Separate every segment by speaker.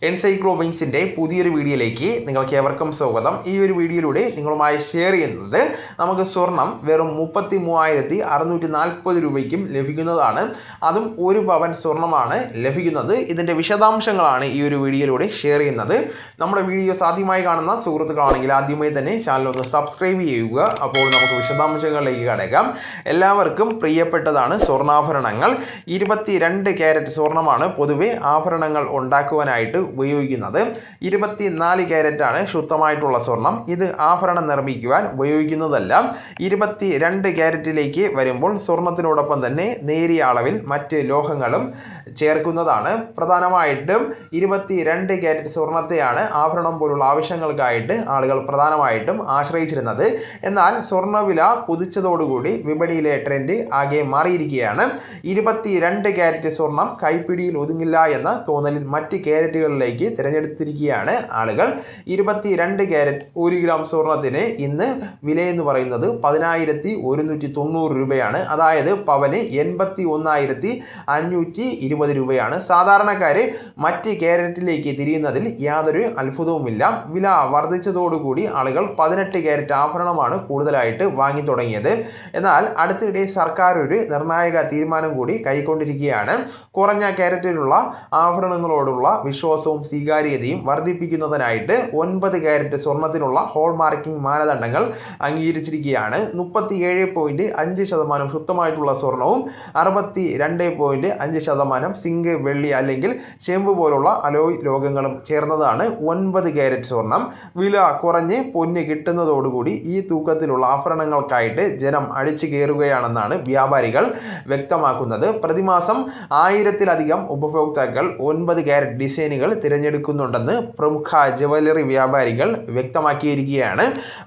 Speaker 1: എൻസൈക്ലോവിങ്സിൻ്റെ പുതിയൊരു വീഡിയോയിലേക്ക് നിങ്ങൾക്ക് ഏവർക്കും സ്വാഗതം. ഈ ഒരു വീഡിയോയിലൂടെ നിങ്ങളുമായി ഷെയർ ചെയ്യുന്നത് നമുക്ക് സ്വർണം വെറും 33,640 രൂപയ്ക്കും ലഭിക്കുന്നതാണ്. അതും ഒരു പവൻ സ്വർണ്ണമാണ് ലഭിക്കുന്നത്. ഇതിൻ്റെ വിശദാംശങ്ങളാണ് ഈ ഒരു വീഡിയോയിലൂടെ ഷെയർ ചെയ്യുന്നത്. നമ്മുടെ വീഡിയോസ് ആദ്യമായി കാണുന്ന സുഹൃത്തുക്കളാണെങ്കിൽ ആദ്യമായി തന്നെ ചാനൽ ഒന്ന് സബ്സ്ക്രൈബ് ചെയ്യുക. അപ്പോൾ നമുക്ക് വിശദാംശങ്ങളിലേക്ക് കടക്കാം. എല്ലാവർക്കും പ്രിയപ്പെട്ടതാണ് സ്വർണ്ണാഭരണങ്ങൾ. 22 ക്യാരറ്റ് സ്വർണ്ണമാണ് പൊതുവെ ആഭരണങ്ങൾ ഉണ്ടാക്കുവാനായിട്ട് ഉപയോഗിക്കുന്നത്. 24 ക്യാരറ്റാണ് ശുദ്ധമായിട്ടുള്ള സ്വർണം. ഇത് ആഭരണം നിർമ്മിക്കുവാൻ ഉപയോഗിക്കുന്നതല്ല. 22 ക്യാരറ്റിലേക്ക് വരുമ്പോൾ സ്വർണത്തിനോടൊപ്പം തന്നെ നേരിയ അളവിൽ മറ്റ് ലോഹങ്ങളും ചേർക്കുന്നതാണ്. പ്രധാനമായിട്ടും 22 ക്യാരറ്റ് സ്വർണത്തെയാണ് ആഭരണം പോലുള്ള ആവശ്യങ്ങൾക്കായിട്ട് ആളുകൾ പ്രധാനമായിട്ടും ആശ്രയിച്ചിരുന്നത്. എന്നാൽ സ്വർണ്ണവില കുതിച്ചതോടുകൂടി വിപണിയിലെ ട്രെൻഡ് ആകെ മാറിയിരിക്കുകയാണ്. 22 ക്യാരറ്റ് സ്വർണം കൈപ്പിടിയിൽ ഒതുങ്ങില്ല എന്ന തോന്നലിൽ മറ്റ് ക്യാരറ്റുകളിലേക്ക് തിരഞ്ഞെടുത്തിരിക്കുകയാണ് ആളുകൾ. 22 ക്യാരറ്റ് 1 ഗ്രാം സ്വർണത്തിന് ഇന്ന് വിലയെന്ന് പറയുന്നത് 10,190 രൂപയാണ്. അതായത് പവന് 81,520 രൂപയാണ്. സാധാരണക്കാര് മറ്റ് ക്യാരറ്റിലേക്ക് തിരിയുന്നതിൽ യാതൊരു അത്ഭുതവുമില്ല. വില വർദ്ധിച്ചതോടുകൂടി ആളുകൾ 18 ക്യാരറ്റ് ആഭരണമാണ് കൂടുതലായിട്ട് വാങ്ങി തുടങ്ങിയത്. എന്നാൽ അടുത്തിടെ സർക്കാർ ഒരു നിർണായക തീരുമാനം കൂടി കൈക്കൊണ്ടിരിക്കുകയാണ്. കുറഞ്ഞ ക്യാരറ്റിലുള്ള ആഭരണങ്ങളോടുള്ള വിശ്വാസവും സ്വീകാര്യതയും വർദ്ധിപ്പിക്കുന്നതിനായിട്ട് 9 ക്യാരറ്റ് സ്വർണത്തിനുള്ള ഹോൾ മാർക്കിംഗ് മാനദണ്ഡങ്ങൾ അംഗീകരിച്ചിരിക്കുകയാണ്. 37.5% ശുദ്ധമായിട്ടുള്ള സ്വർണവും 62.5% സിങ്ക്, വെള്ളി അല്ലെങ്കിൽ ചെമ്പ് പോലുള്ള അലോയ് ലോഹങ്ങളും ചേർന്നതാണ് 9 ക്യാരറ്റ് സ്വർണം. വില കുറഞ്ഞ് പൊന്ന് കിട്ടുന്നതോടുകൂടി ഈ തൂക്കത്തിലുള്ള ആഭരണങ്ങൾക്കായിട്ട് ജനം അടിച്ചു കയറുകയാണെന്നാണ് വ്യാപാരികൾ വ്യക്തമാക്കുന്നത്. പ്രതിമാസം 1000-ലധികം ഉപഭോക്താക്കൾ 9 ക്യാരറ്റ് ഡിസൈനുകൾ തിരഞ്ഞെടുക്കുന്നുണ്ടെന്ന് പ്രമുഖ ജ്വല്ലറി വ്യാപാരികൾ വ്യക്തമാക്കിയിരിക്കുകയാണ്.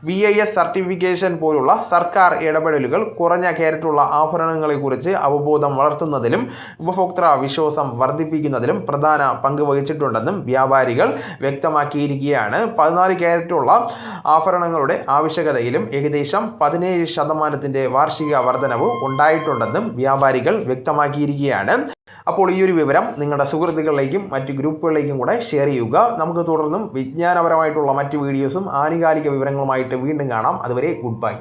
Speaker 1: BIS സർട്ടിഫിക്കേഷൻ പോലുള്ള സർക്കാർ ഇടപെടലുകൾ കുറഞ്ഞ ക്യാരറ്റുള്ള ആഭരണങ്ങളെക്കുറിച്ച് അവബോധം വളർത്തുന്നതിലും ഉപഭോക്തൃ വിശ്വാസം വർദ്ധിപ്പിക്കുന്നതിലും പ്രധാന പങ്ക് വഹിച്ചിട്ടുണ്ടെന്നും വ്യാപാരികൾ വ്യക്തമാക്കിയിരിക്കുകയാണ്. 14 ക്യാരറ്റുള്ള ആഭരണങ്ങളുടെ ആവശ്യകതയിലും ഏകദേശം 17% വാർഷിക വർധനവ് ഉണ്ടായിട്ടുണ്ടെന്നും വ്യാപാരികൾ വ്യക്തമാക്കിയിരിക്കുകയാണ്. അപ്പോൾ ഈ ഒരു വിവരം നിങ്ങളുടെ സുഹൃത്തുക്കളിലേക്കും മറ്റ് ഗ്രൂപ്പുകളിലേക്കും കൂടെ ഷെയർ ചെയ്യുക. നമുക്ക് തുടർന്നും വിജ്ഞാനപരമായിട്ടുള്ള മറ്റ് വീഡിയോസും ആനുകാലിക വിവരങ്ങളുമായിട്ട് വീണ്ടും കാണാം. അതുവരെ ഗുഡ് ബൈ.